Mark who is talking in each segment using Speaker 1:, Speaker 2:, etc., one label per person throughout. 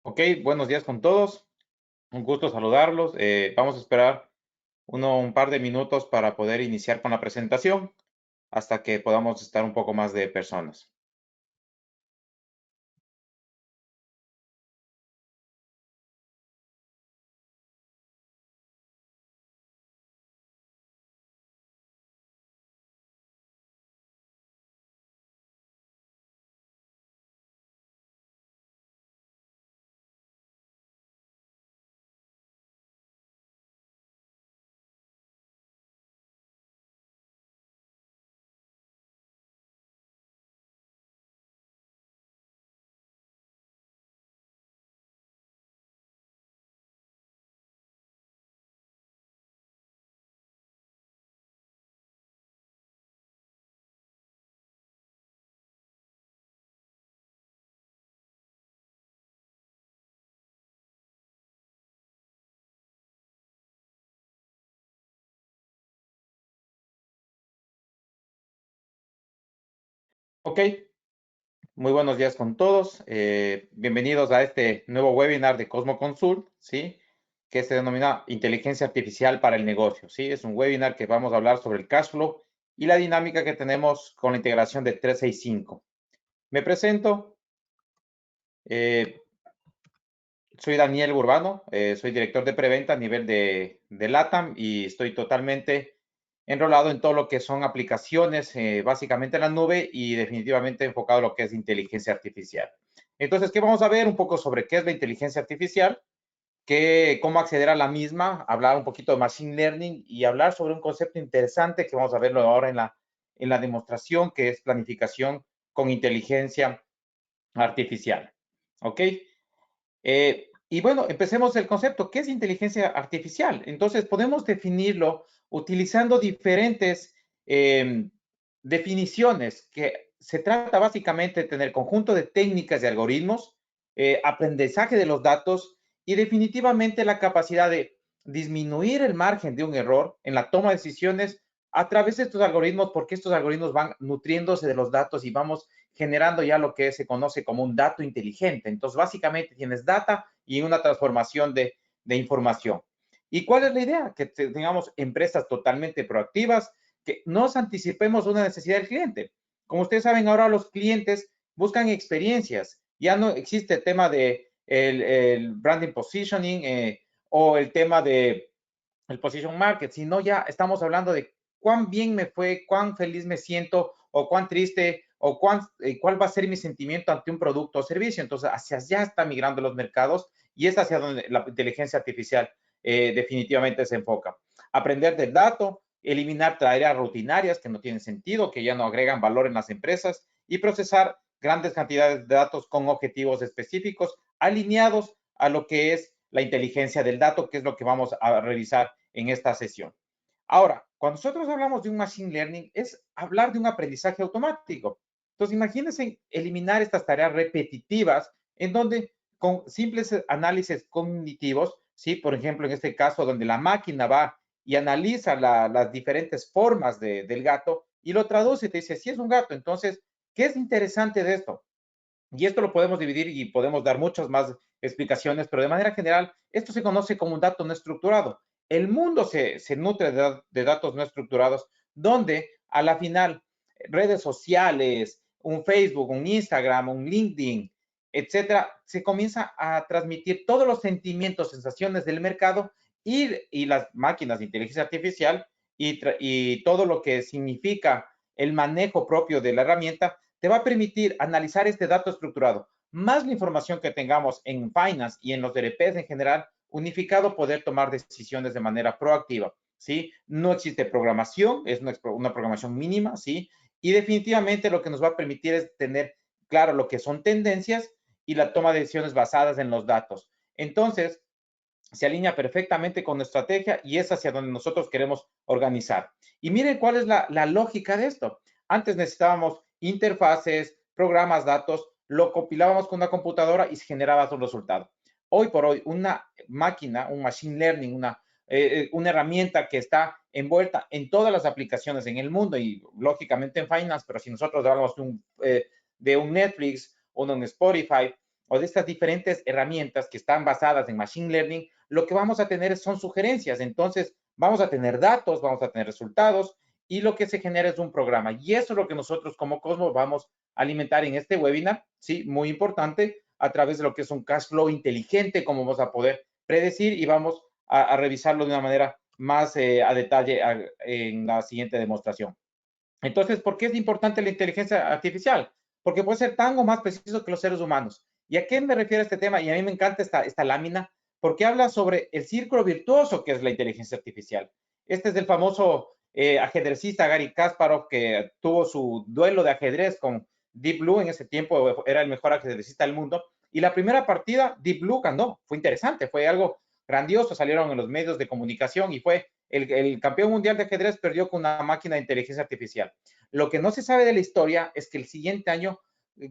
Speaker 1: Ok, buenos días con todos. Un gusto saludarlos. Vamos a esperar un par de minutos para poder iniciar con la presentación hasta que podamos estar un poco más de personas. Ok, muy buenos días con todos. Bienvenidos a este nuevo webinar de Cosmo Consult, ¿sí? Que se denomina Inteligencia Artificial para el Negocio, ¿sí? Es un webinar que vamos a hablar sobre el cash flow y la dinámica que tenemos con la integración de 365. Me presento. eh, Soy Daniel Urbano, soy director de preventa a nivel de LATAM y estoy totalmente enrolado en todo lo que son aplicaciones, básicamente en la nube y definitivamente enfocado en lo que es inteligencia artificial. Entonces, ¿qué vamos a ver? Un poco sobre qué es la inteligencia artificial, cómo acceder a la misma, hablar un poquito de machine learning y hablar sobre un concepto interesante que vamos a verlo ahora en la demostración, que es planificación con inteligencia artificial. ¿Ok? Y bueno, empecemos el concepto. ¿Qué es inteligencia artificial? Entonces, podemos definirlo utilizando diferentes definiciones, que se trata básicamente de tener conjunto de técnicas y algoritmos, aprendizaje de los datos y definitivamente la capacidad de disminuir el margen de un error en la toma de decisiones a través de estos algoritmos, porque estos algoritmos van nutriéndose de los datos y vamos generando ya lo que se conoce como un dato inteligente. Entonces, básicamente tienes data y una transformación de información. ¿Y cuál es la idea? Que tengamos empresas totalmente proactivas, que nos anticipemos una necesidad del cliente. Como ustedes saben, ahora los clientes buscan experiencias. Ya no existe el tema de el branding positioning o el tema de el position market, sino ya estamos hablando de cuán bien me fue, cuán feliz me siento o cuán triste o cuál va a ser mi sentimiento ante un producto o servicio. Entonces, hacia allá están migrando los mercados y es hacia donde la inteligencia artificial definitivamente se enfoca. Aprender del dato, eliminar tareas rutinarias que no tienen sentido, que ya no agregan valor en las empresas y procesar grandes cantidades de datos con objetivos específicos alineados a lo que es la inteligencia del dato, que es lo que vamos a revisar en esta sesión. Ahora, cuando nosotros hablamos de un machine learning, es hablar de un aprendizaje automático. Entonces, imagínense eliminar estas tareas repetitivas en donde con simples análisis cognitivos, ¿sí? Por ejemplo, en este caso, donde la máquina va y analiza las diferentes formas del gato y lo traduce y te dice, sí es un gato. Entonces, ¿qué es interesante de esto? Y esto lo podemos dividir y podemos dar muchas más explicaciones, pero de manera general, esto se conoce como un dato no estructurado. El mundo se nutre de datos no estructurados, donde a la final redes sociales, un Facebook, un Instagram, un LinkedIn, etcétera, se comienza a transmitir todos los sentimientos, sensaciones del mercado y las máquinas de inteligencia artificial y todo lo que significa el manejo propio de la herramienta te va a permitir analizar este dato estructurado, más la información que tengamos en Finance y en los DRPs en general, unificado, poder tomar decisiones de manera proactiva, ¿sí? No existe programación, es una programación mínima, ¿sí? Y definitivamente lo que nos va a permitir es tener claro lo que son tendencias y la toma de decisiones basadas en los datos. Entonces, se alinea perfectamente con nuestra estrategia y es hacia donde nosotros queremos organizar. Y miren cuál es la lógica de esto. Antes necesitábamos interfaces, programas, datos, lo compilábamos con una computadora y se generaba un resultado. Hoy por hoy, una máquina, un machine learning, una herramienta que está envuelta en todas las aplicaciones en el mundo y lógicamente en finance, pero si nosotros hablamos de un Netflix o de un Spotify o de estas diferentes herramientas que están basadas en Machine Learning, lo que vamos a tener son sugerencias. Entonces, vamos a tener datos, vamos a tener resultados y lo que se genera es un programa. Y eso es lo que nosotros como Cosmos vamos a alimentar en este webinar, sí, muy importante, a través de lo que es un cash flow inteligente, como vamos a poder predecir y vamos a revisarlo de una manera más a detalle en la siguiente demostración. Entonces, ¿por qué es importante la inteligencia artificial? Porque puede ser tan o más preciso que los seres humanos. ¿Y a qué me refiero este tema? Y a mí me encanta esta lámina, porque habla sobre el círculo virtuoso que es la inteligencia artificial. Este es el famoso ajedrecista Garry Kasparov, que tuvo su duelo de ajedrez con Deep Blue. En ese tiempo era el mejor ajedrecista del mundo. Y la primera partida, Deep Blue ganó. Fue interesante, fue algo grandioso. Salieron en los medios de comunicación y fue el campeón mundial de ajedrez perdió con una máquina de inteligencia artificial. Lo que no se sabe de la historia es que el siguiente año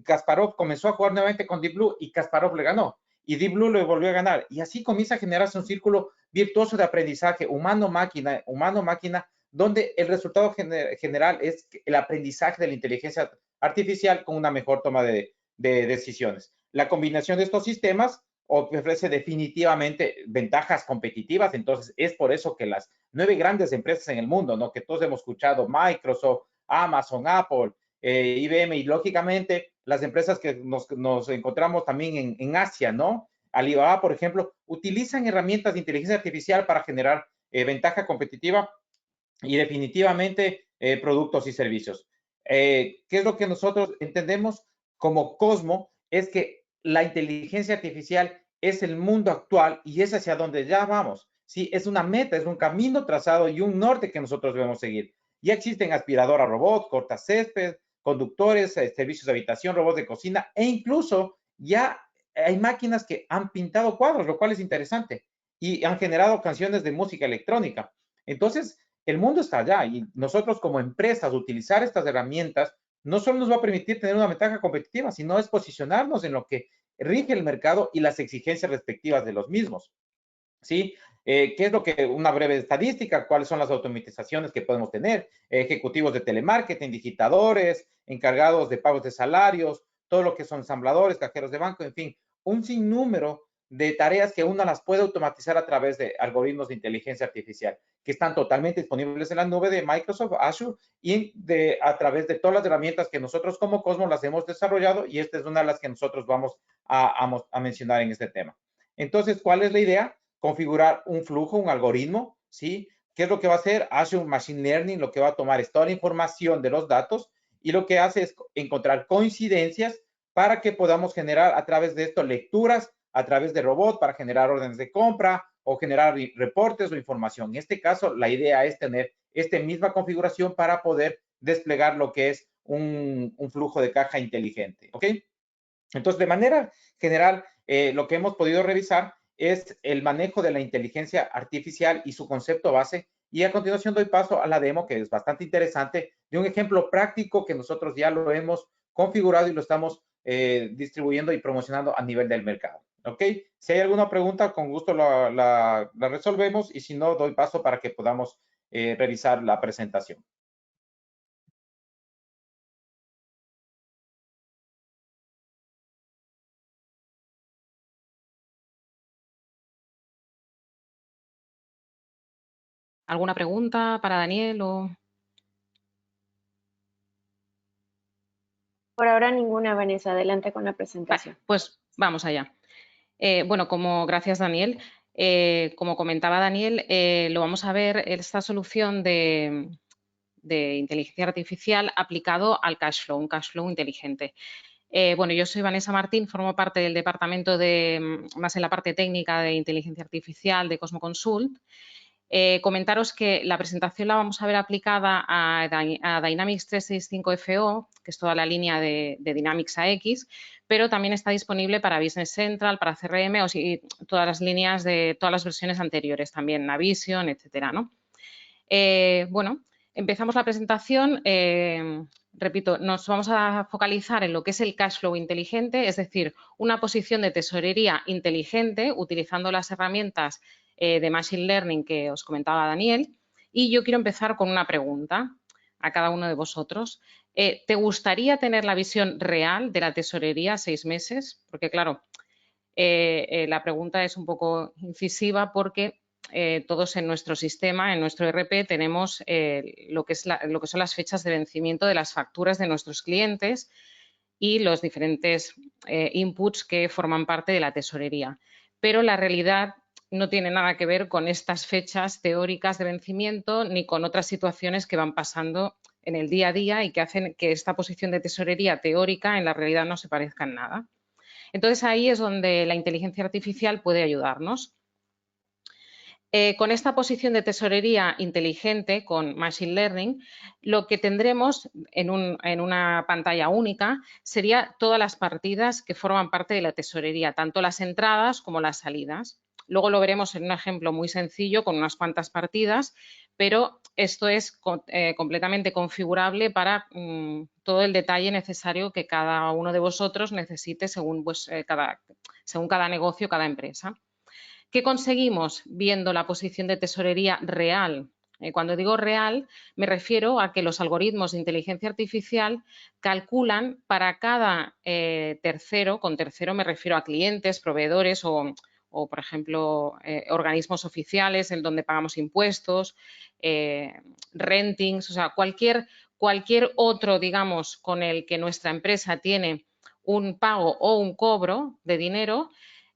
Speaker 1: Kasparov comenzó a jugar nuevamente con Deep Blue y Kasparov le ganó. Y Deep Blue le volvió a ganar. Y así comienza a generarse un círculo virtuoso de aprendizaje humano-máquina, donde el resultado general es el aprendizaje de la inteligencia artificial con una mejor toma de decisiones. La combinación de estos sistemas ofrece definitivamente ventajas competitivas. Entonces, es por eso que las 9 grandes empresas en el mundo, ¿no? Que todos hemos escuchado, Microsoft, Amazon, Apple, IBM y lógicamente las empresas que nos encontramos también en Asia, ¿no? Alibaba, por ejemplo, utilizan herramientas de inteligencia artificial para generar ventaja competitiva y definitivamente productos y servicios. ¿Qué es lo que nosotros entendemos como Cosmo? Es que la inteligencia artificial es el mundo actual y es hacia donde ya vamos. Sí, es una meta, es un camino trazado y un norte que nosotros debemos seguir. Ya existen aspiradoras robots, cortacésped, conductores, servicios de habitación, robots de cocina e incluso ya hay máquinas que han pintado cuadros, lo cual es interesante, y han generado canciones de música electrónica. Entonces, el mundo está allá y nosotros como empresas utilizar estas herramientas no solo nos va a permitir tener una ventaja competitiva, sino es posicionarnos en lo que rige el mercado y las exigencias respectivas de los mismos. ¿Sí? ¿Qué es lo que, una breve estadística, cuáles son las automatizaciones que podemos tener? Ejecutivos de telemarketing, digitadores, encargados de pagos de salarios, todo lo que son ensambladores, cajeros de banco, en fin, un sinnúmero de tareas que uno las puede automatizar a través de algoritmos de inteligencia artificial que están totalmente disponibles en la nube de Microsoft Azure y a través de todas las herramientas que nosotros como Cosmos las hemos desarrollado, y esta es una de las que nosotros vamos a mencionar en este tema. Entonces, ¿cuál es la idea? Configurar un flujo, un algoritmo, ¿sí? ¿Qué es lo que va a hacer? Hace un Machine Learning, lo que va a tomar es toda la información de los datos y lo que hace es encontrar coincidencias para que podamos generar a través de esto lecturas, a través de robot para generar órdenes de compra o generar reportes o información. En este caso, la idea es tener esta misma configuración para poder desplegar lo que es un flujo de caja inteligente, ¿ok? Entonces, de manera general, lo que hemos podido revisar es el manejo de la inteligencia artificial y su concepto base. Y a continuación doy paso a la demo, que es bastante interesante, de un ejemplo práctico que nosotros ya lo hemos configurado y lo estamos distribuyendo y promocionando a nivel del mercado. ¿Ok? Si hay alguna pregunta, con gusto la resolvemos y si no, doy paso para que podamos revisar la presentación.
Speaker 2: ¿Alguna pregunta para Daniel o...?
Speaker 3: Por ahora ninguna, Vanessa. Adelante con la presentación.
Speaker 2: Vale, pues vamos allá. Bueno, gracias Daniel. Como comentaba Daniel, lo vamos a ver esta solución de inteligencia artificial aplicado al cash flow, un cash flow inteligente. Bueno, yo soy Vanessa Martín, formo parte del departamento más en la parte técnica de inteligencia artificial de Cosmo Consult. Comentaros que la presentación la vamos a ver aplicada a Dynamics 365 FO, que es toda la línea de Dynamics AX, pero también está disponible para Business Central, para CRM o todas las líneas de todas las versiones anteriores, también Navision, etcétera, ¿no? Bueno, empezamos la presentación. Repito, nos vamos a focalizar en lo que es el cash flow inteligente, es decir, una posición de tesorería inteligente utilizando las herramientas de Machine Learning que os comentaba Daniel. Y yo quiero empezar con una pregunta a cada uno de vosotros. ¿Te gustaría tener la visión real de la tesorería a 6 meses? Porque, claro, la pregunta es un poco incisiva porque todos en nuestro sistema, en nuestro ERP, tenemos lo que son las fechas de vencimiento de las facturas de nuestros clientes y los diferentes inputs que forman parte de la tesorería. Pero la realidad no tiene nada que ver con estas fechas teóricas de vencimiento ni con otras situaciones que van pasando en el día a día y que hacen que esta posición de tesorería teórica en la realidad no se parezca en nada. Entonces, ahí es donde la inteligencia artificial puede ayudarnos. Con esta posición de tesorería inteligente, con Machine Learning, lo que tendremos en una pantalla única sería todas las partidas que forman parte de la tesorería, tanto las entradas como las salidas. Luego lo veremos en un ejemplo muy sencillo con unas cuantas partidas, pero esto es completamente configurable para todo el detalle necesario que cada uno de vosotros necesite según cada negocio, cada empresa. ¿Qué conseguimos viendo la posición de tesorería real? Cuando digo real, me refiero a que los algoritmos de inteligencia artificial calculan para cada tercero, con tercero me refiero a clientes, proveedores o por ejemplo, organismos oficiales en donde pagamos impuestos, rentings, o sea, cualquier otro, digamos, con el que nuestra empresa tiene un pago o un cobro de dinero,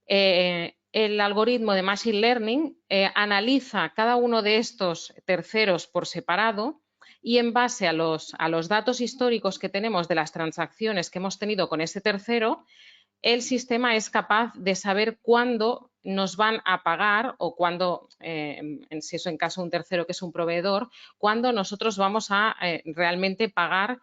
Speaker 2: el algoritmo de Machine Learning analiza cada uno de estos terceros por separado y en base a los datos históricos que tenemos de las transacciones que hemos tenido con ese tercero, el sistema es capaz de saber cuándo nos van a pagar o cuándo, si es en caso de un tercero que es un proveedor, cuándo nosotros vamos a realmente pagar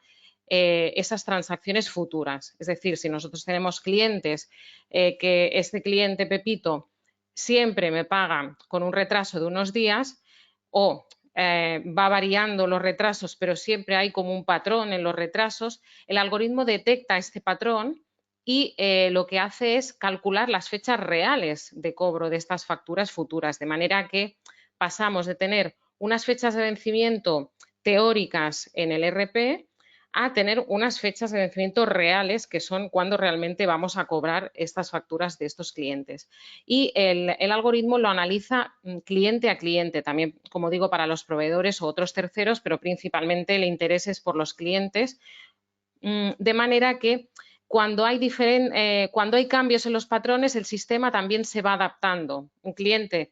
Speaker 2: esas transacciones futuras. Es decir, si nosotros tenemos clientes que este cliente Pepito siempre me paga con un retraso de unos días o va variando los retrasos, pero siempre hay como un patrón en los retrasos, el algoritmo detecta este patrón y lo que hace es calcular las fechas reales de cobro de estas facturas futuras, de manera que pasamos de tener unas fechas de vencimiento teóricas en el ERP a tener unas fechas de vencimiento reales, que son cuando realmente vamos a cobrar estas facturas de estos clientes. Y el algoritmo lo analiza cliente a cliente, también, como digo, para los proveedores o otros terceros, pero principalmente el interés es por los clientes, de manera que cuando hay cambios en los patrones, el sistema también se va adaptando. Un cliente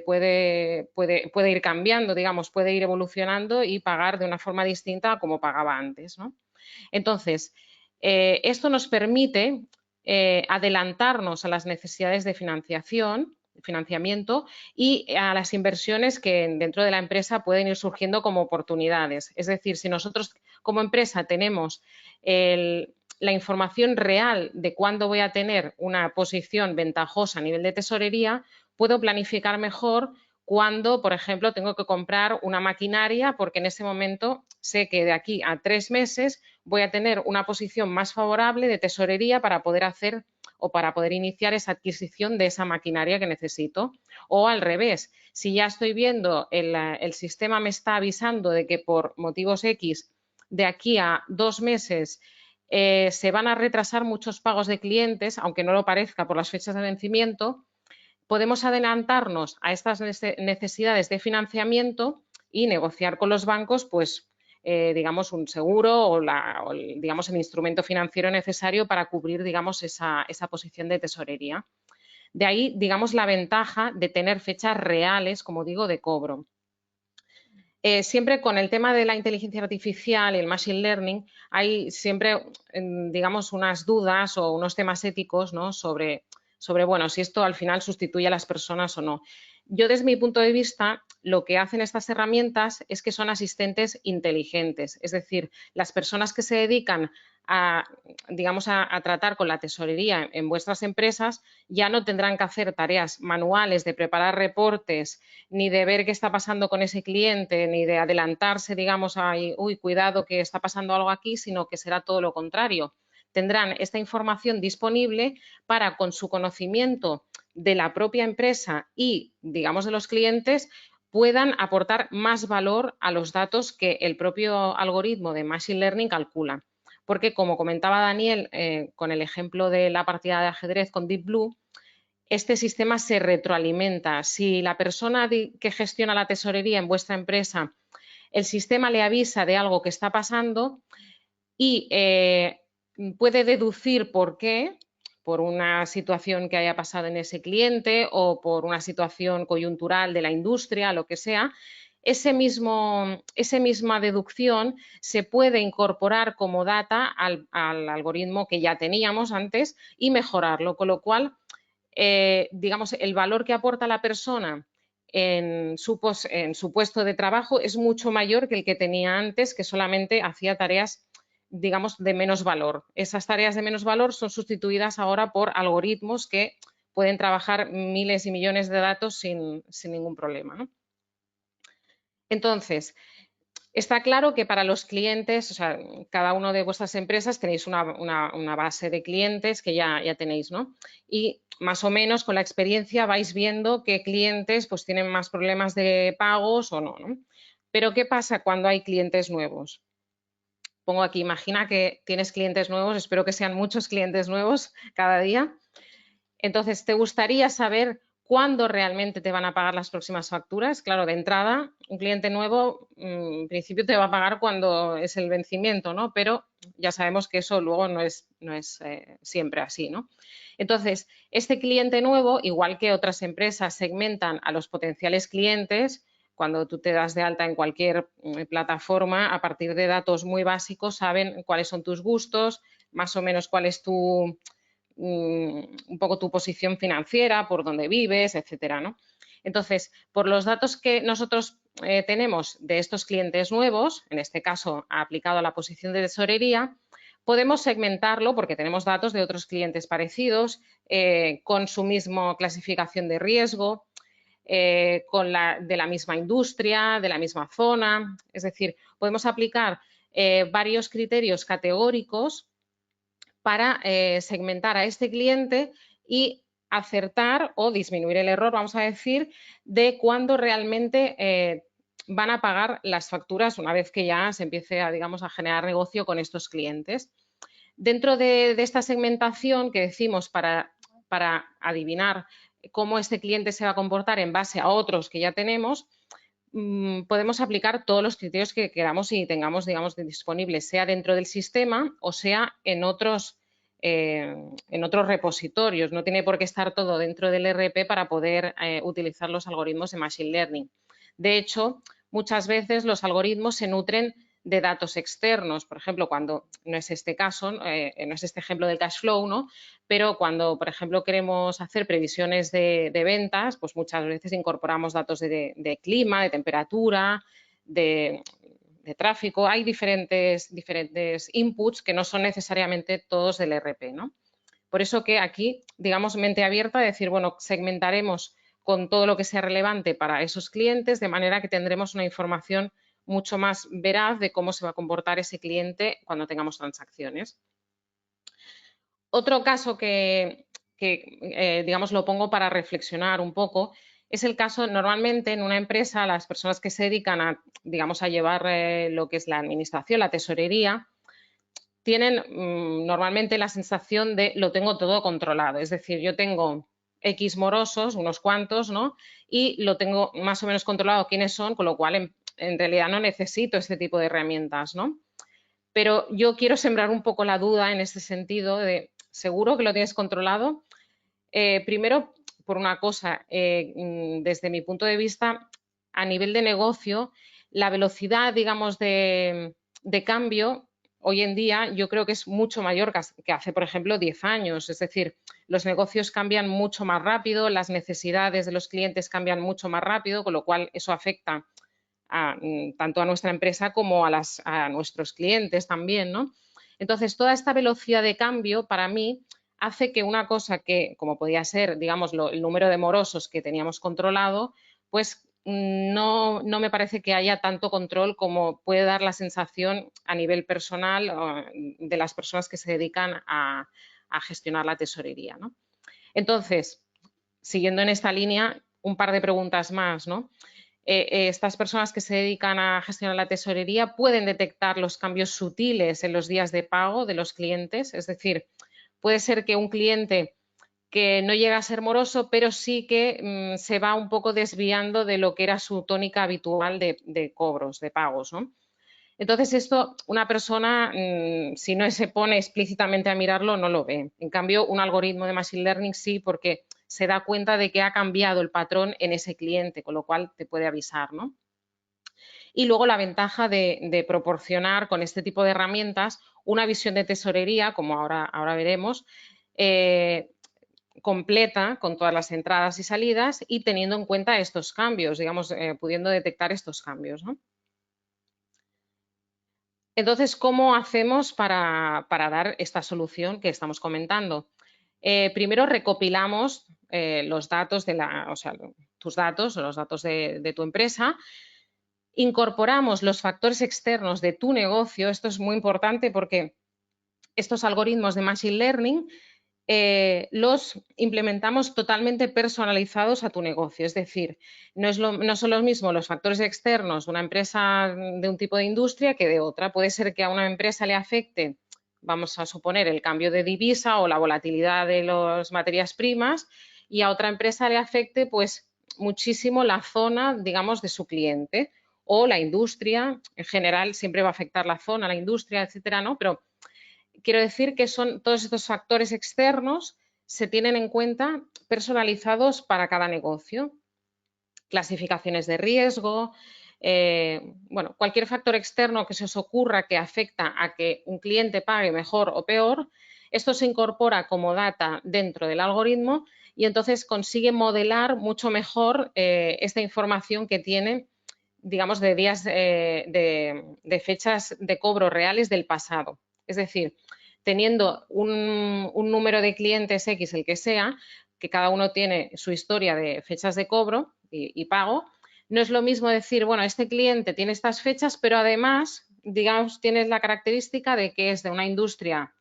Speaker 2: puede ir cambiando, digamos, puede ir evolucionando y pagar de una forma distinta a como pagaba antes, ¿no? Entonces, esto nos permite adelantarnos a las necesidades de financiamiento y a las inversiones que dentro de la empresa pueden ir surgiendo como oportunidades. Es decir, si nosotros como empresa tenemos la información real de cuándo voy a tener una posición ventajosa a nivel de tesorería, puedo planificar mejor cuando, por ejemplo, tengo que comprar una maquinaria porque en ese momento sé que de aquí a 3 meses voy a tener una posición más favorable de tesorería para poder hacer o para poder iniciar esa adquisición de esa maquinaria que necesito. O al revés, si ya estoy viendo, el sistema me está avisando de que por motivos X de aquí a 2 meses se van a retrasar muchos pagos de clientes, aunque no lo parezca por las fechas de vencimiento, podemos adelantarnos a estas necesidades de financiamiento y negociar con los bancos, pues, digamos, un seguro o digamos, el instrumento financiero necesario para cubrir, digamos, esa posición de tesorería. De ahí, digamos, la ventaja de tener fechas reales, como digo, de cobro. Siempre con el tema de la inteligencia artificial y el machine learning hay siempre, digamos, unas dudas o unos temas éticos, ¿no? sobre, bueno, si esto al final sustituye a las personas o no. Yo, desde mi punto de vista, lo que hacen estas herramientas es que son asistentes inteligentes, es decir, las personas que se dedican a, digamos, a tratar con la tesorería en vuestras empresas ya no tendrán que hacer tareas manuales de preparar reportes, ni de ver qué está pasando con ese cliente, ni de adelantarse, digamos, a, uy, cuidado que está pasando algo aquí, sino que será todo lo contrario. Tendrán esta información disponible para, con su conocimiento de la propia empresa y, digamos, de los clientes, puedan aportar más valor a los datos que el propio algoritmo de Machine Learning calcula. Porque, como comentaba Daniel, con el ejemplo de la partida de ajedrez con Deep Blue, este sistema se retroalimenta. Si la persona que gestiona la tesorería en vuestra empresa, el sistema le avisa de algo que está pasando y puede deducir por qué, por una situación que haya pasado en ese cliente o por una situación coyuntural de la industria, lo que sea, esa misma deducción se puede incorporar como data al algoritmo que ya teníamos antes y mejorarlo, con lo cual digamos, el valor que aporta la persona en su puesto de trabajo es mucho mayor que el que tenía antes, que solamente hacía tareas, digamos, de menos valor. Esas tareas de menos valor son sustituidas ahora por algoritmos que pueden trabajar miles y millones de datos sin ningún problema, ¿no? Entonces, está claro que para los clientes, o sea, cada una de vuestras empresas tenéis una base de clientes que ya tenéis, ¿no? Y más o menos con la experiencia vais viendo qué clientes pues tienen más problemas de pagos o no, ¿no? Pero ¿qué pasa cuando hay clientes nuevos? Pongo aquí, imagina que tienes clientes nuevos, espero que sean muchos clientes nuevos cada día. Entonces, ¿te gustaría saber cuándo realmente te van a pagar las próximas facturas? Claro, de entrada, un cliente nuevo, en principio te va a pagar cuando es el vencimiento, ¿no? Pero ya sabemos que eso luego no es siempre así, ¿no? Entonces, este cliente nuevo, igual que otras empresas segmentan a los potenciales clientes, cuando tú te das de alta en cualquier plataforma, a partir de datos muy básicos, saben cuáles son tus gustos, más o menos cuál es un poco tu posición financiera, por dónde vives, etcétera, ¿no? Entonces, por los datos que nosotros tenemos de estos clientes nuevos, en este caso aplicado a la posición de tesorería, podemos segmentarlo porque tenemos datos de otros clientes parecidos, con su misma clasificación de riesgo, de la misma industria, de la misma zona. Es decir, podemos aplicar varios criterios categóricos para segmentar a este cliente y acertar o disminuir el error, vamos a decir, de cuándo realmente van a pagar las facturas una vez que ya se empiece a, digamos, a generar negocio con estos clientes. Dentro de esta segmentación que decimos para adivinar cómo este cliente se va a comportar en base a otros que ya tenemos, podemos aplicar todos los criterios que queramos y tengamos, digamos, disponibles, sea dentro del sistema o sea en otros repositorios. No tiene por qué estar todo dentro del ERP para poder utilizar los algoritmos de Machine Learning. De hecho, muchas veces los algoritmos se nutren de datos externos, por ejemplo, cuando no es este caso, no es este ejemplo del cash flow, ¿no? Pero cuando, por ejemplo, queremos hacer previsiones de ventas, pues muchas veces incorporamos datos de clima, de temperatura, de tráfico. Hay diferentes inputs que no son necesariamente todos del ERP, ¿no? Por eso que aquí, digamos, mente abierta, decir, bueno, segmentaremos con todo lo que sea relevante para esos clientes, de manera que tendremos una información mucho más veraz de cómo se va a comportar ese cliente cuando tengamos transacciones. Otro caso que digamos, lo pongo para reflexionar un poco, es el caso, normalmente en una empresa, las personas que se dedican a, digamos, a llevar lo que es la administración, la tesorería, tienen normalmente la sensación de lo tengo todo controlado. Es decir, yo tengo X morosos, unos cuantos, ¿no? Y lo tengo más o menos controlado quiénes son, con lo cual en realidad no necesito este tipo de herramientas, ¿no? Pero yo quiero sembrar un poco la duda en este sentido de, ¿seguro que lo tienes controlado? Primero, por una cosa, desde mi punto de vista, a nivel de negocio, la velocidad, digamos, de cambio hoy en día yo creo que es mucho mayor que hace, por ejemplo, 10 años. Es decir, los negocios cambian mucho más rápido, las necesidades de los clientes cambian mucho más rápido, con lo cual eso afecta tanto a nuestra empresa como a nuestros clientes también, ¿no? Entonces, toda esta velocidad de cambio, para mí, hace que una cosa que, como podía ser, digamos, el número de morosos que teníamos controlado, pues no me parece que haya tanto control como puede dar la sensación a nivel personal de las personas que se dedican a gestionar la tesorería, ¿no? Entonces, siguiendo en esta línea, un par de preguntas más, ¿no? estas personas que se dedican a gestionar la tesorería pueden detectar los cambios sutiles en los días de pago de los clientes. Es decir, puede ser que un cliente que no llega a ser moroso, pero sí que se va un poco desviando de lo que era su tónica habitual de cobros, de pagos, ¿no? Entonces, esto una persona, si no se pone explícitamente a mirarlo, no lo ve. En cambio, un algoritmo de Machine Learning sí, porque se da cuenta de que ha cambiado el patrón en ese cliente, con lo cual te puede avisar, ¿no? Y luego la ventaja de proporcionar con este tipo de herramientas una visión de tesorería, como ahora veremos, completa con todas las entradas y salidas y teniendo en cuenta estos cambios, digamos, pudiendo detectar estos cambios, ¿no? Entonces, ¿cómo hacemos para dar esta solución que estamos comentando? Primero recopilamos los datos tus datos o los datos de tu empresa. Incorporamos los factores externos de tu negocio. Esto es muy importante porque estos algoritmos de Machine Learning los implementamos totalmente personalizados a tu negocio. Es decir, no son los mismos los factores externos de una empresa de un tipo de industria que de otra. Puede ser que a una empresa le afecte, vamos a suponer, el cambio de divisa o la volatilidad de las materias primas, y a otra empresa le afecte pues muchísimo la zona, digamos, de su cliente o la industria. En general siempre va a afectar la zona, la industria, etcétera, ¿no? Pero quiero decir que son todos estos factores externos se tienen en cuenta personalizados para cada negocio. Clasificaciones de riesgo, bueno, cualquier factor externo que se os ocurra que afecta a que un cliente pague mejor o peor, esto se incorpora como data dentro del algoritmo y entonces consigue modelar mucho mejor esta información que tiene, digamos, de días de fechas de cobro reales del pasado. Es decir, teniendo un número de clientes X, el que sea, que cada uno tiene su historia de fechas de cobro y pago, no es lo mismo decir, bueno, este cliente tiene estas fechas, pero además, digamos, tiene la característica de que es de una industria,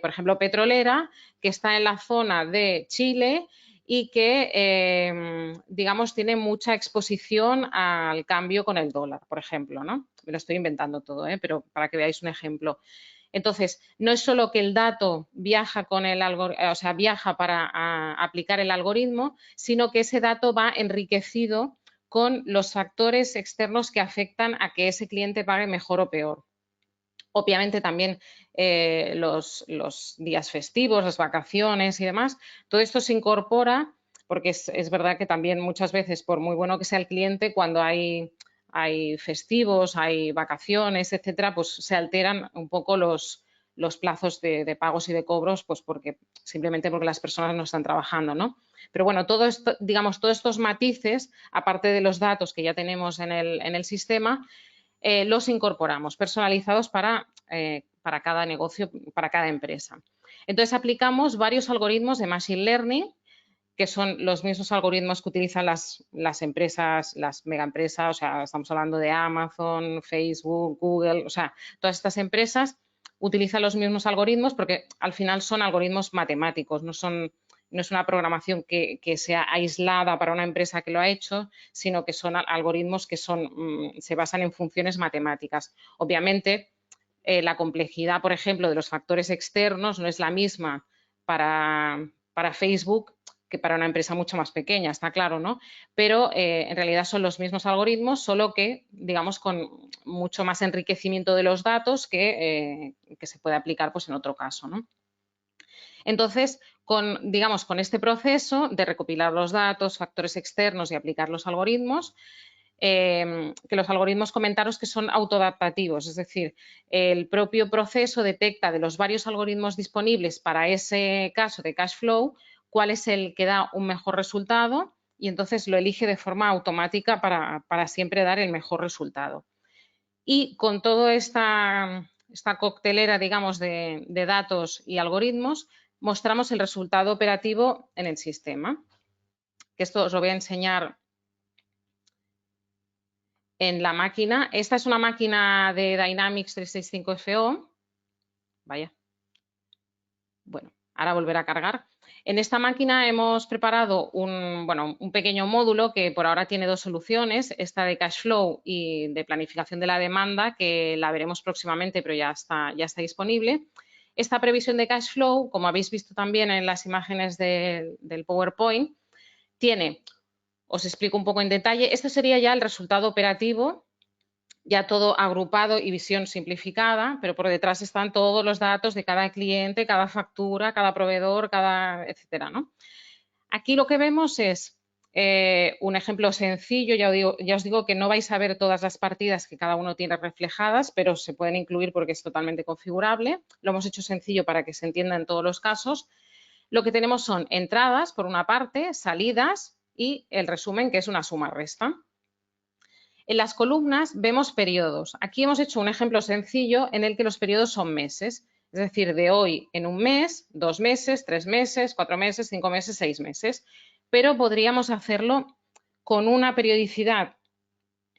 Speaker 2: por ejemplo, petrolera, que está en la zona de Chile y que, digamos, tiene mucha exposición al cambio con el dólar, por ejemplo, ¿no? Me lo estoy inventando todo, pero para que veáis un ejemplo. Entonces, no es solo que el dato viaja con el viaja para aplicar el algoritmo, sino que ese dato va enriquecido con los factores externos que afectan a que ese cliente pague mejor o peor. Obviamente también los días festivos, las vacaciones y demás, todo esto se incorpora porque es verdad que también muchas veces, por muy bueno que sea el cliente, cuando hay festivos, hay vacaciones, etcétera, pues se alteran un poco los plazos de pagos y de cobros, pues simplemente porque las personas no están trabajando, ¿no? Pero bueno, todo esto, digamos, todos estos matices, aparte de los datos que ya tenemos en el sistema, los incorporamos personalizados para cada negocio, para cada empresa. Entonces aplicamos varios algoritmos de Machine Learning, que son los mismos algoritmos que utilizan las empresas, las megaempresas, o sea, estamos hablando de Amazon, Facebook, Google, o sea, todas estas empresas utilizan los mismos algoritmos porque al final son algoritmos matemáticos, no es una programación que sea aislada para una empresa que lo ha hecho, sino que son algoritmos que se basan en funciones matemáticas. Obviamente, la complejidad, por ejemplo, de los factores externos no es la misma para Facebook que para una empresa mucho más pequeña, está claro, ¿no? Pero en realidad son los mismos algoritmos, solo que, digamos, con mucho más enriquecimiento de los datos que se puede aplicar pues, en otro caso, ¿no? Entonces, digamos, con este proceso de recopilar los datos, factores externos y aplicar los algoritmos, que los algoritmos comentaros que son autoadaptativos, es decir, el propio proceso detecta de los varios algoritmos disponibles para ese caso de cash flow cuál es el que da un mejor resultado y entonces lo elige de forma automática para siempre dar el mejor resultado. Y con toda esta coctelera, digamos, de datos y algoritmos, mostramos el resultado operativo en el sistema. Que esto os lo voy a enseñar en la máquina. Esta es una máquina de Dynamics 365 FO. Vaya. Bueno, Ahora volverá a cargar. En esta máquina hemos preparado un pequeño módulo que por ahora tiene dos soluciones, esta de cash flow y de planificación de la demanda, que la veremos próximamente, pero ya está disponible. Esta previsión de cash flow, como habéis visto también en las imágenes del PowerPoint, os explico un poco en detalle, esto sería ya el resultado operativo, ya todo agrupado y visión simplificada, pero por detrás están todos los datos de cada cliente, cada factura, cada proveedor, etcétera, ¿no? Aquí lo que vemos es un ejemplo sencillo, ya os digo que no vais a ver todas las partidas que cada uno tiene reflejadas, pero se pueden incluir porque es totalmente configurable. Lo hemos hecho sencillo para que se entienda en todos los casos. Lo que tenemos son entradas, por una parte, salidas y el resumen, que es una suma-resta. En las columnas vemos periodos. Aquí hemos hecho un ejemplo sencillo en el que los periodos son meses, es decir, de hoy en un mes, 2 meses, 3 meses, 4 meses, 5 meses, 6 meses. Pero podríamos hacerlo con una periodicidad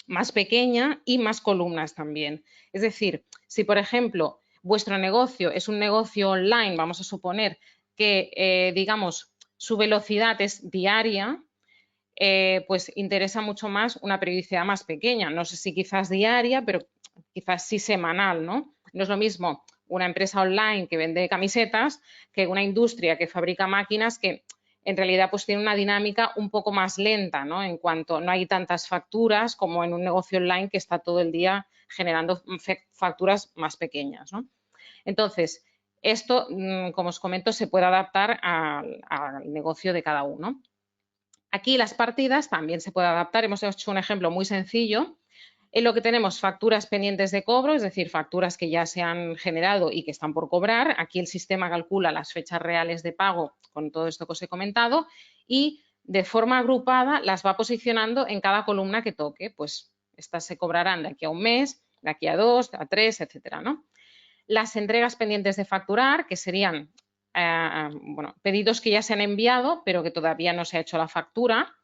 Speaker 2: más pequeña y más columnas también. Es decir, si por ejemplo vuestro negocio es un negocio online, vamos a suponer que digamos su velocidad es diaria, pues interesa mucho más una periodicidad más pequeña. No sé si quizás diaria, pero quizás sí semanal, ¿no? No es lo mismo una empresa online que vende camisetas que una industria que fabrica máquinas que en realidad pues tiene una dinámica un poco más lenta, ¿no? En cuanto no hay tantas facturas como en un negocio online que está todo el día generando facturas más pequeñas, ¿no? Entonces, esto, como os comento, se puede adaptar al negocio de cada uno. Aquí las partidas también se puede adaptar. Hemos hecho un ejemplo muy sencillo en lo que tenemos facturas pendientes de cobro, es decir, facturas que ya se han generado y que están por cobrar. Aquí el sistema calcula las fechas reales de pago con todo esto que os he comentado y de forma agrupada las va posicionando en cada columna que toque. Pues estas se cobrarán de aquí a un mes, de aquí a 2, a 3, etcétera, ¿no? Las entregas pendientes de facturar, que serían pedidos que ya se han enviado, pero que todavía no se ha hecho la factura.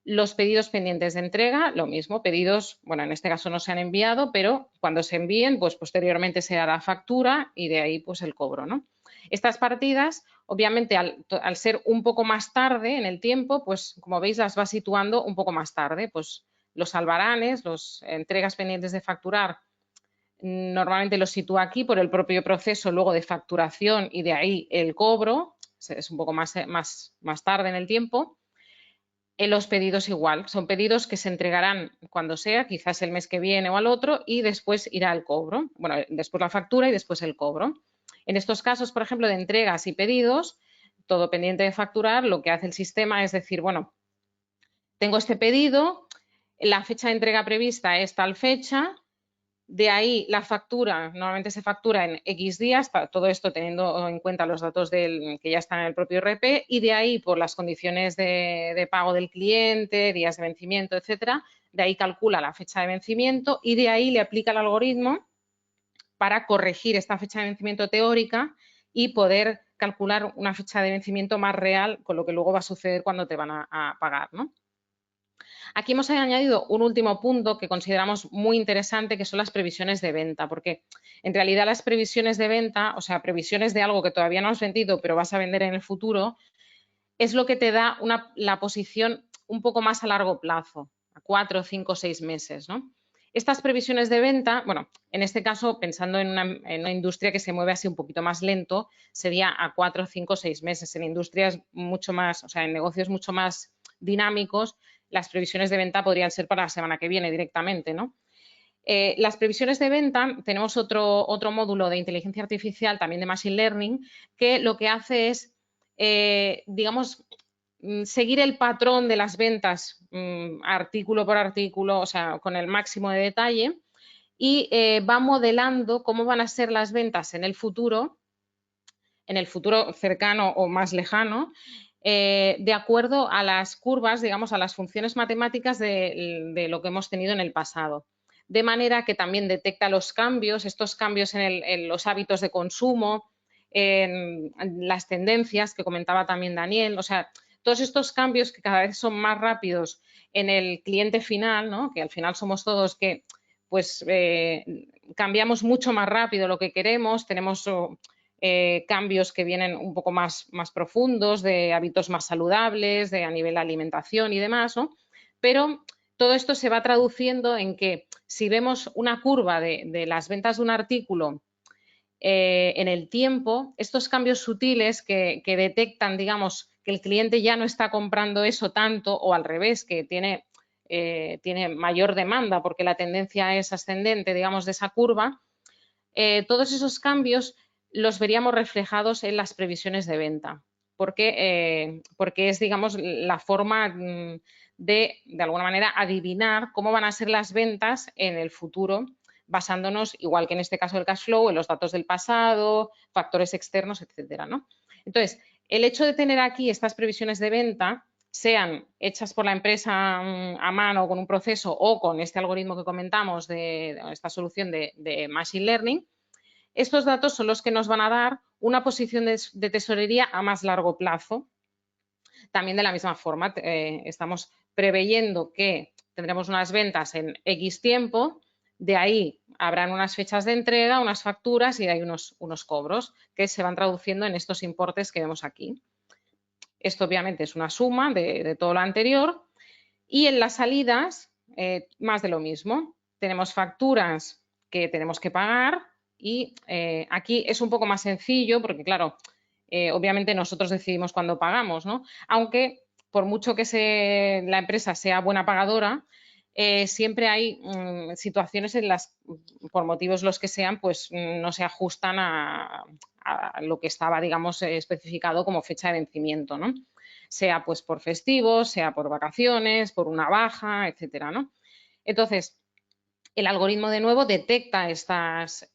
Speaker 2: Los pedidos pendientes de entrega, lo mismo, pedidos, bueno, en este caso no se han enviado, pero cuando se envíen, pues posteriormente se hará factura y de ahí pues el cobro, ¿no? Estas partidas, obviamente, al ser un poco más tarde en el tiempo, pues como veis las va situando un poco más tarde, pues los albaranes, las entregas pendientes de facturar, normalmente los sitúa aquí por el propio proceso luego de facturación y de ahí el cobro, es un poco más tarde en el tiempo. En los pedidos igual, son pedidos que se entregarán cuando sea, quizás el mes que viene o al otro y después irá el cobro. Bueno, después la factura y después el cobro. En estos casos, por ejemplo, de entregas y pedidos, todo pendiente de facturar, lo que hace el sistema es decir, bueno, tengo este pedido, la fecha de entrega prevista es tal fecha. De ahí la factura, normalmente se factura en X días, todo esto teniendo en cuenta los datos que ya están en el propio RP, y de ahí por las condiciones de pago del cliente, días de vencimiento, etcétera, de ahí calcula la fecha de vencimiento y de ahí le aplica el algoritmo para corregir esta fecha de vencimiento teórica y poder calcular una fecha de vencimiento más real con lo que luego va a suceder cuando te van a pagar, ¿no? Aquí hemos añadido un último punto que consideramos muy interesante, que son las previsiones de venta, porque en realidad las previsiones de venta, o sea, previsiones de algo que todavía no has vendido pero vas a vender en el futuro, es lo que te da la posición un poco más a largo plazo, a 4, 5, 6 meses, ¿no? Estas previsiones de venta, bueno, en este caso, pensando en una industria que se mueve así un poquito más lento, sería a 4, 5, 6 meses. En industrias mucho más, o sea, en negocios mucho más dinámicos, las previsiones de venta podrían ser para la semana que viene directamente, ¿no? Las previsiones de venta, tenemos otro módulo de inteligencia artificial, también de Machine Learning, que lo que hace es, digamos, seguir el patrón de las ventas artículo por artículo, o sea, con el máximo de detalle y va modelando cómo van a ser las ventas en el futuro cercano o más lejano, de acuerdo a las curvas, digamos, a las funciones matemáticas de lo que hemos tenido en el pasado. De manera que también detecta los cambios, estos cambios en los hábitos de consumo, en las tendencias que comentaba también Daniel, o sea, todos estos cambios que cada vez son más rápidos en el cliente final, ¿no? Que al final somos todos que pues cambiamos mucho más rápido lo que queremos, tenemos cambios que vienen un poco más profundos, de hábitos más saludables, a nivel de alimentación y demás, ¿no? Pero todo esto se va traduciendo en que si vemos una curva de las ventas de un artículo en el tiempo, estos cambios sutiles que detectan, digamos, que el cliente ya no está comprando eso tanto, o al revés, que tiene mayor demanda porque la tendencia es ascendente, digamos, de esa curva, todos esos cambios los veríamos reflejados en las previsiones de venta, porque es, digamos, la forma de alguna manera, adivinar cómo van a ser las ventas en el futuro, basándonos, igual que en este caso del cash flow, en los datos del pasado, factores externos, etcétera, ¿no? Entonces, el hecho de tener aquí estas previsiones de venta, sean hechas por la empresa a mano con un proceso o con este algoritmo que comentamos de esta solución de Machine Learning, estos datos son los que nos van a dar una posición de tesorería a más largo plazo. También de la misma forma, estamos preveyendo que tendremos unas ventas en X tiempo, de ahí habrán unas fechas de entrega, unas facturas y de ahí unos cobros que se van traduciendo en estos importes que vemos aquí. Esto obviamente es una suma de todo lo anterior y en las salidas más de lo mismo. Tenemos facturas que tenemos que pagar y aquí es un poco más sencillo porque claro, obviamente nosotros decidimos cuándo pagamos, ¿no? Aunque por mucho que la empresa sea buena pagadora, siempre hay situaciones en las, por motivos los que sean, pues no se ajustan a lo que estaba, digamos, especificado como fecha de vencimiento, ¿no? Sea pues por festivos, sea por vacaciones, por una baja, etcétera, ¿no? Entonces, el algoritmo de nuevo detecta estas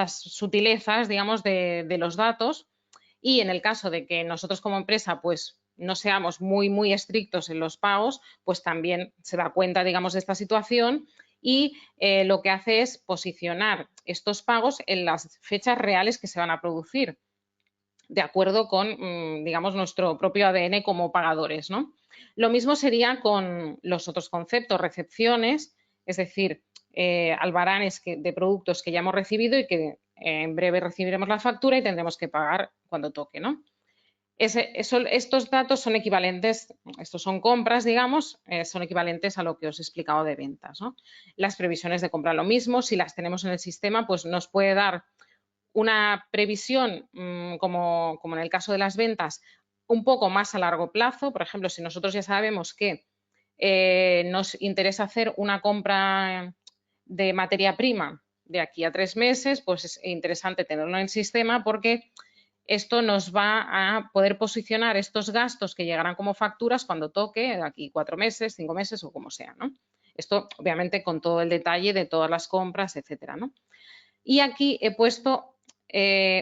Speaker 2: sutilezas, digamos, de los datos y en el caso de que nosotros como empresa pues no seamos muy estrictos en los pagos, pues también se da cuenta, digamos, de esta situación y lo que hace es posicionar estos pagos en las fechas reales que se van a producir, de acuerdo con, digamos, nuestro propio ADN como pagadores, ¿no? Lo mismo sería con los otros conceptos, recepciones, es decir, albaranes de productos que ya hemos recibido y que en breve recibiremos la factura y tendremos que pagar cuando toque, ¿no? Estos datos son equivalentes, estos son compras, digamos, son equivalentes a lo que os he explicado de ventas, ¿no? Las previsiones de compra lo mismo, si las tenemos en el sistema, pues nos puede dar una previsión, como en el caso de las ventas, un poco más a largo plazo. Por ejemplo, si nosotros ya sabemos que nos interesa hacer una compra de materia prima de aquí a 3 meses, pues es interesante tenerlo en el sistema porque esto nos va a poder posicionar estos gastos que llegarán como facturas cuando toque, de aquí 4 meses, 5 meses o como sea, ¿no? Esto, obviamente, con todo el detalle de todas las compras, etcétera, ¿no? Y aquí he puesto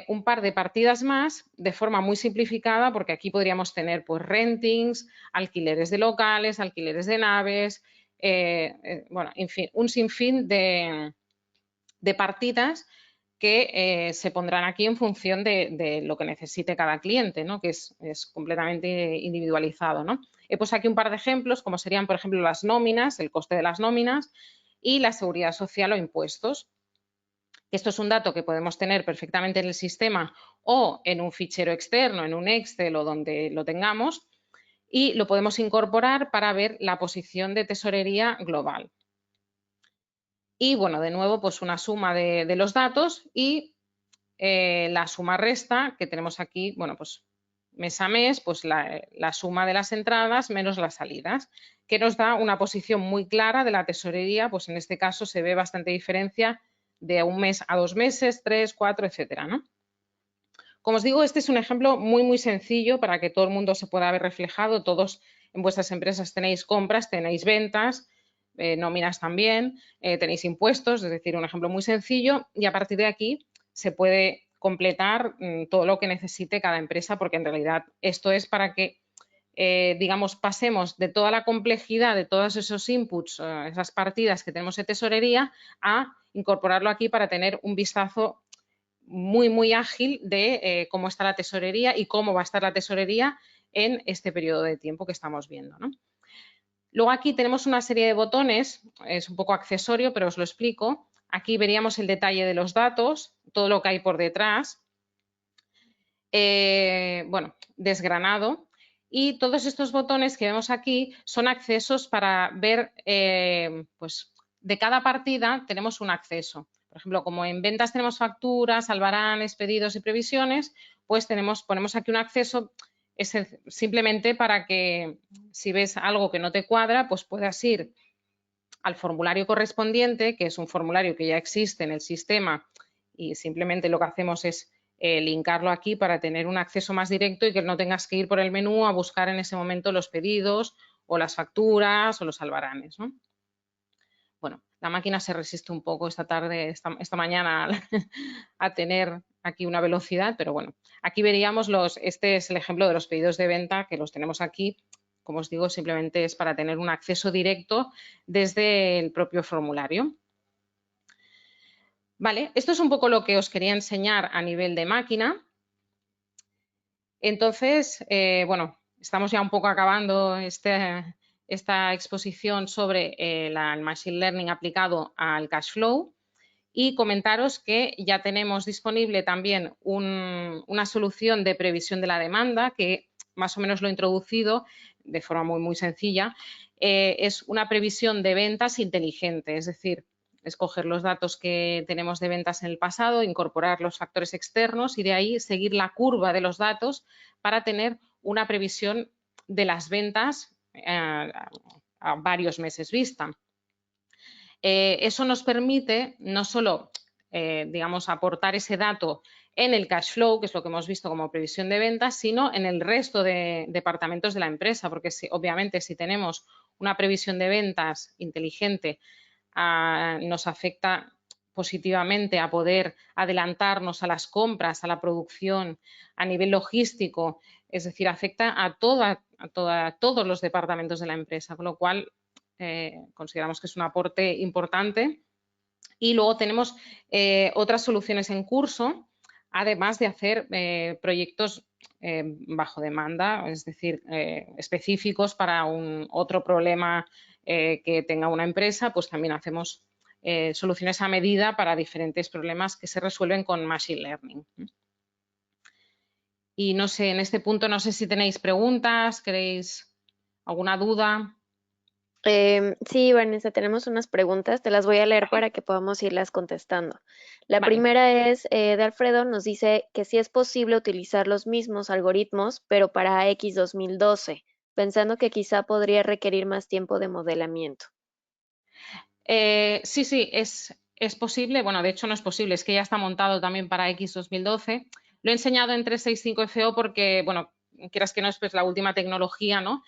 Speaker 2: un par de partidas más de forma muy simplificada, porque aquí podríamos tener pues rentings, alquileres de locales, alquileres de naves, bueno, en fin, un sinfín de partidas que se pondrán aquí en función de lo que necesite cada cliente, ¿no? Que es completamente individualizado, ¿no? He puesto aquí un par de ejemplos, como serían, por ejemplo, las nóminas, el coste de las nóminas y la seguridad social o impuestos. Esto es un dato que podemos tener perfectamente en el sistema o en un fichero externo, en un Excel o donde lo tengamos, y lo podemos incorporar para ver la posición de tesorería global. Y bueno, de nuevo, pues una suma de los datos y la suma resta que tenemos aquí, bueno, pues mes a mes, pues la suma de las entradas menos las salidas, que nos da una posición muy clara de la tesorería, pues en este caso se ve bastante diferencia de un mes a 2 meses, 3, 4, etcétera, ¿no? Como os digo, este es un ejemplo muy sencillo para que todo el mundo se pueda ver reflejado. Todos en vuestras empresas tenéis compras, tenéis ventas, nóminas también, tenéis impuestos, es decir, un ejemplo muy sencillo y a partir de aquí se puede completar todo lo que necesite cada empresa porque en realidad esto es para que digamos, pasemos de toda la complejidad de todos esos inputs, esas partidas que tenemos de tesorería, a incorporarlo aquí para tener un vistazo muy ágil de cómo está la tesorería y cómo va a estar la tesorería en este periodo de tiempo que estamos viendo, ¿no? Luego aquí tenemos una serie de botones, es un poco accesorio, pero os lo explico. Aquí veríamos el detalle de los datos, todo lo que hay por detrás. bueno, desgranado. Y todos estos botones que vemos aquí son accesos para ver, pues de cada partida tenemos un acceso. Por ejemplo, como en ventas tenemos facturas, albaranes, pedidos y previsiones, pues ponemos aquí un acceso simplemente para que si ves algo que no te cuadra, pues puedas ir al formulario correspondiente, que es un formulario que ya existe en el sistema y simplemente lo que hacemos es linkarlo aquí para tener un acceso más directo y que no tengas que ir por el menú a buscar en ese momento los pedidos o las facturas o los albaranes, ¿no? Bueno, la máquina se resiste un poco esta mañana a tener aquí una velocidad, pero bueno, aquí veríamos este es el ejemplo de los pedidos de venta que los tenemos aquí. Como os digo, simplemente es para tener un acceso directo desde el propio formulario. Vale, esto es un poco lo que os quería enseñar a nivel de máquina. Entonces, bueno, estamos ya un poco acabando esta exposición sobre el Machine Learning aplicado al cash flow y comentaros que ya tenemos disponible también una solución de previsión de la demanda que más o menos lo he introducido de forma muy sencilla. Es una previsión de ventas inteligente, es decir, escoger los datos que tenemos de ventas en el pasado, incorporar los factores externos y de ahí seguir la curva de los datos para tener una previsión de las ventas a varios meses vista. Eso nos permite no solo, digamos, aportar ese dato en el cash flow, que es lo que hemos visto como previsión de ventas, sino en el resto de departamentos de la empresa, porque obviamente si tenemos una previsión de ventas inteligente, nos afecta positivamente a poder adelantarnos a las compras, a la producción, a nivel logístico, es decir, afecta a todos los departamentos de la empresa, con lo cual consideramos que es un aporte importante. Y luego tenemos otras soluciones en curso, además de hacer proyectos bajo demanda, es decir, específicos para otro problema que tenga una empresa, pues también hacemos soluciones a medida para diferentes problemas que se resuelven con Machine Learning. Y no sé, en este punto no sé si tenéis preguntas, queréis alguna duda.
Speaker 3: Sí, Vanessa, tenemos unas preguntas, te las voy a leer para que podamos irlas contestando. La
Speaker 2: Vale.
Speaker 3: primera es de Alfredo, nos dice que sí es posible utilizar los mismos algoritmos, pero para X 2012, pensando que quizá podría requerir más tiempo de modelamiento.
Speaker 2: Sí, es posible. Bueno, de hecho no es posible, es que ya está montado también para X 2012. Lo he enseñado en 365FO porque, bueno, quieras que no es pues, la última tecnología, ¿no?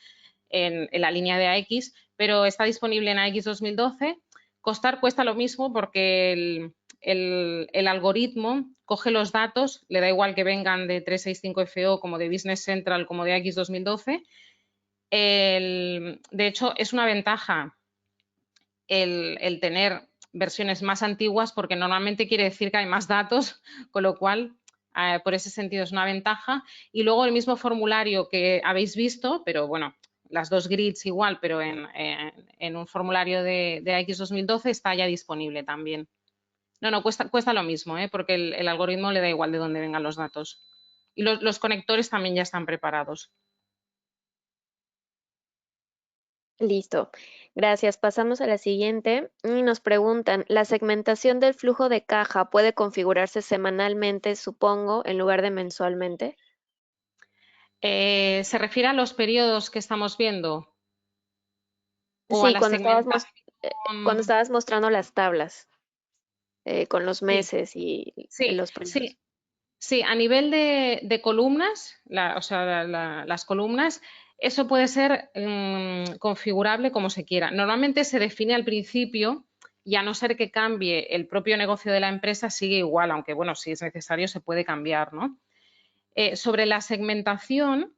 Speaker 2: En la línea de AX, pero está disponible en AX 2012. Cuesta lo mismo porque el algoritmo coge los datos, le da igual que vengan de 365FO como de Business Central como de AX 2012. De hecho, es una ventaja el tener versiones más antiguas porque normalmente quiere decir que hay más datos, con lo cual por ese sentido es una ventaja. Y luego el mismo formulario que habéis visto, pero bueno, las dos grids igual, pero en un formulario de AX 2012 está ya disponible también. No, cuesta lo mismo, porque el algoritmo le da igual de dónde vengan los datos. Y los conectores también ya están preparados.
Speaker 3: Listo, gracias. Pasamos a la siguiente y nos preguntan, ¿la segmentación del flujo de caja puede configurarse semanalmente, supongo, en lugar de mensualmente?
Speaker 2: ¿Se refiere a los periodos que estamos viendo? ¿O a
Speaker 3: Sí,
Speaker 2: la segmentación?
Speaker 3: cuando estabas mostrando las tablas con los
Speaker 2: Sí,
Speaker 3: meses y
Speaker 2: sí,
Speaker 3: los periodos.
Speaker 2: sí. Sí, a nivel de columnas, o sea, las columnas, eso puede ser configurable como se quiera. Normalmente se define al principio y a no ser que cambie el propio negocio de la empresa sigue igual, aunque bueno, si es necesario se puede cambiar, ¿no? Sobre la segmentación,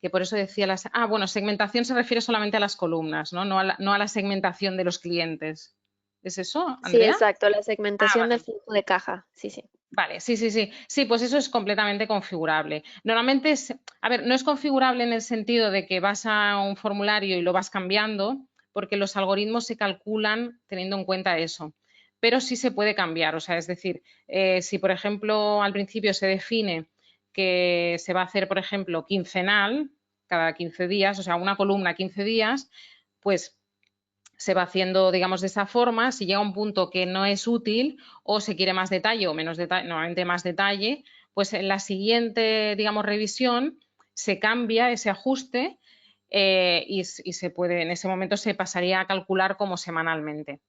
Speaker 2: que por eso decía bueno, segmentación se refiere solamente a las columnas, ¿no? No a la segmentación de los clientes. ¿Es eso,
Speaker 3: Sí,
Speaker 2: Andrea?
Speaker 3: exacto, la segmentación del
Speaker 2: Vale.
Speaker 3: flujo de caja, sí.
Speaker 2: Vale, sí. Sí, pues eso es completamente configurable. Normalmente no es configurable en el sentido de que vas a un formulario y lo vas cambiando, porque los algoritmos se calculan teniendo en cuenta eso. Pero sí se puede cambiar, o sea, es decir, si por ejemplo al principio se define que se va a hacer, por ejemplo, quincenal, cada 15 días, o sea, una columna 15 días, pues se va haciendo, digamos, de esa forma. Si llega un punto que no es útil o se quiere más detalle o menos detalle, normalmente más detalle, pues en la siguiente, digamos, revisión se cambia ese ajuste y se puede, en ese momento se pasaría a calcular como semanalmente.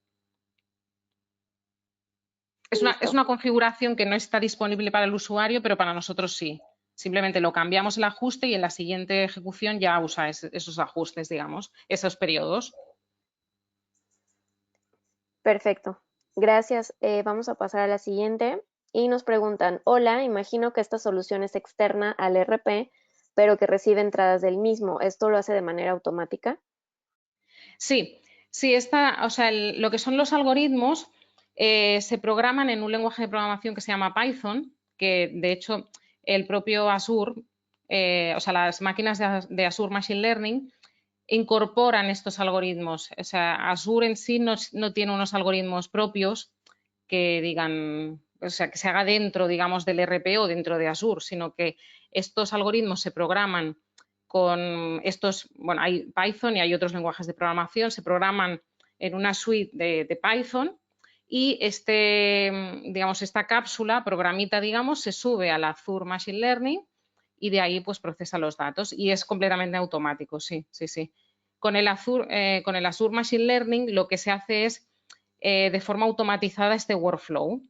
Speaker 2: Es una configuración que no está disponible para el usuario, pero para nosotros sí. Simplemente lo cambiamos el ajuste y en la siguiente ejecución ya usa esos ajustes, digamos, esos periodos.
Speaker 3: Perfecto. Gracias. Vamos a pasar a la siguiente. Y nos preguntan, hola, imagino que esta solución es externa al RP, pero que recibe entradas del mismo. ¿Esto lo hace de manera automática?
Speaker 2: Sí, o sea, lo que son los algoritmos se programan en un lenguaje de programación que se llama Python, que de hecho el propio Azure, o sea, las máquinas de Azure Machine Learning incorporan estos algoritmos. O sea, Azure en sí no tiene unos algoritmos propios que digan, o sea, que se haga dentro, digamos, del RP o dentro de Azure, sino que estos algoritmos se programan con estos, bueno, hay Python y hay otros lenguajes de programación, se programan en una suite de Python y digamos, esta cápsula, programita, digamos, se sube al Azure Machine Learning y de ahí pues procesa los datos y es completamente automático, sí. Con el Azure Machine Learning lo que se hace es de forma automatizada este workflow.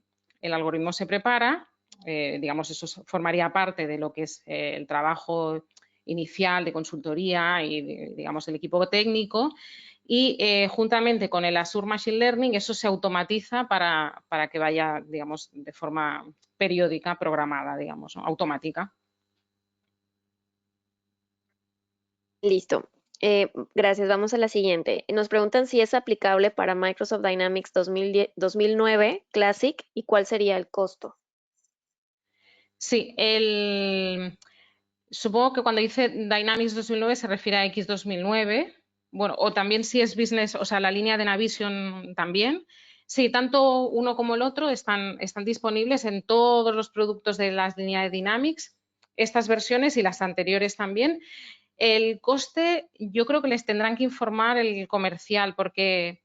Speaker 2: El algoritmo se prepara, digamos, eso formaría parte de lo que es el trabajo inicial de consultoría y, digamos, el equipo técnico y juntamente con el Azure Machine Learning eso se automatiza para que vaya, digamos, de forma periódica, programada, digamos, ¿no? Automática.
Speaker 3: Listo. Gracias. Vamos a la siguiente. Nos preguntan si es aplicable para Microsoft Dynamics 2009 Classic y cuál sería el costo.
Speaker 2: Sí, supongo que cuando dice Dynamics 2009 se refiere a X 2009. Bueno, o también si es Business, o sea, la línea de Navision también. Sí, tanto uno como el otro están disponibles en todos los productos de la línea de Dynamics, estas versiones y las anteriores también. El coste, yo creo que les tendrán que informar el comercial porque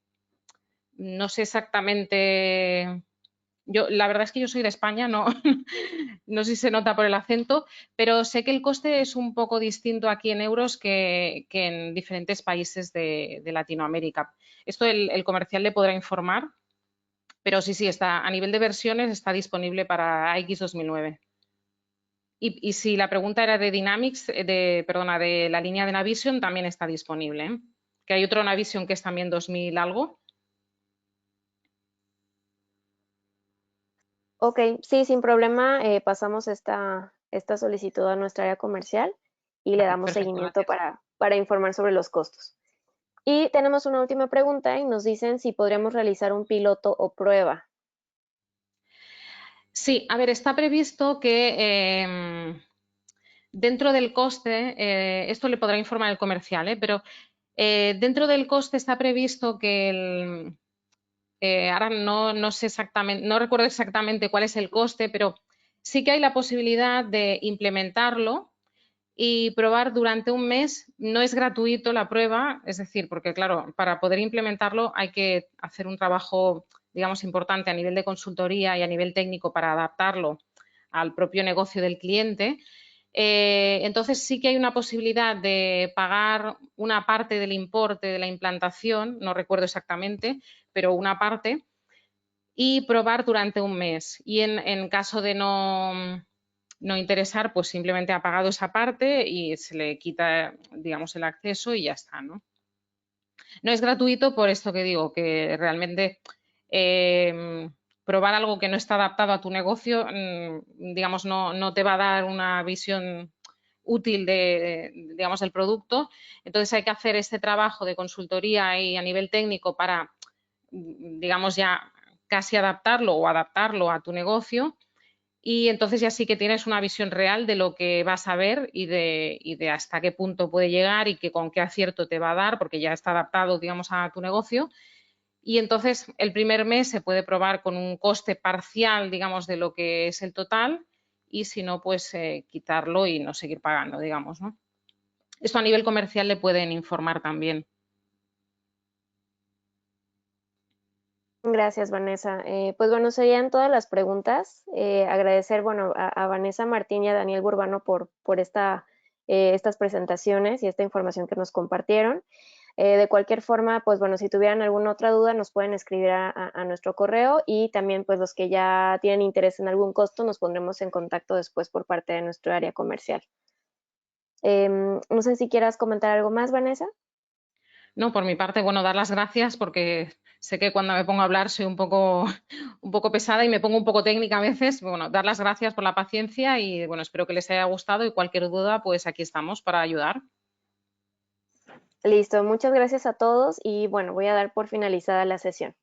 Speaker 2: no sé exactamente. La verdad es que yo soy de España, no, no sé si se nota por el acento, pero sé que el coste es un poco distinto aquí en euros que en diferentes países de Latinoamérica. Esto el comercial le podrá informar, pero sí, está a nivel de versiones está disponible para AX 2009. Y si la pregunta era de Dynamics, perdona, de la línea de Navision, también está disponible, ¿eh? Que hay otro Navision que es también 2000 algo.
Speaker 3: Ok, sí, sin problema, pasamos esta solicitud a nuestra área comercial y le damos
Speaker 2: Perfecto,
Speaker 3: seguimiento
Speaker 2: gracias.
Speaker 3: para informar sobre los costos. Y tenemos una última pregunta y nos dicen si podríamos realizar un piloto o prueba.
Speaker 2: Sí, a ver, está previsto que dentro del coste, esto le podrá informar el comercial, pero dentro del coste está previsto que ahora no sé exactamente, no recuerdo exactamente cuál es el coste, pero sí que hay la posibilidad de implementarlo y probar durante un mes. No es gratuito la prueba, es decir, porque claro, para poder implementarlo hay que hacer un trabajo, digamos, importante a nivel de consultoría y a nivel técnico para adaptarlo al propio negocio del cliente. Entonces sí que hay una posibilidad de pagar una parte del importe de la implantación, no recuerdo exactamente, pero una parte, y probar durante un mes. Y en caso de no interesar, pues simplemente ha pagado esa parte y se le quita, digamos, el acceso y ya está, ¿no? No es gratuito por esto que digo, que realmente probar algo que no está adaptado a tu negocio, digamos, no te va a dar una visión útil digamos, del producto. Entonces hay que hacer este trabajo de consultoría y a nivel técnico para, digamos, ya casi adaptarlo o adaptarlo a tu negocio. Y entonces ya sí que tienes una visión real de lo que vas a ver y de hasta qué punto puede llegar y con qué acierto te va a dar, porque ya está adaptado, digamos, a tu negocio. Y entonces el primer mes se puede probar con un coste parcial, digamos, de lo que es el total y si no, pues quitarlo y no seguir pagando, digamos, ¿no? Esto a nivel comercial le pueden informar también.
Speaker 3: Gracias, Vanessa. Pues bueno, serían todas las preguntas. Agradecer, bueno, a Vanessa Martín y a Daniel Burbano por estas presentaciones y esta información que nos compartieron. De cualquier forma, pues bueno, si tuvieran alguna otra duda, nos pueden escribir a nuestro correo y también, pues los que ya tienen interés en algún costo, nos pondremos en contacto después por parte de nuestro área comercial. No sé si quieras comentar algo más, Vanessa.
Speaker 2: No, por mi parte, bueno, dar las gracias porque sé que cuando me pongo a hablar soy un poco pesada y me pongo un poco técnica a veces. Bueno, dar las gracias por la paciencia y bueno, espero que les haya gustado y cualquier duda, pues aquí estamos para ayudar.
Speaker 3: Listo, muchas gracias a todos y bueno, voy a dar por finalizada la sesión.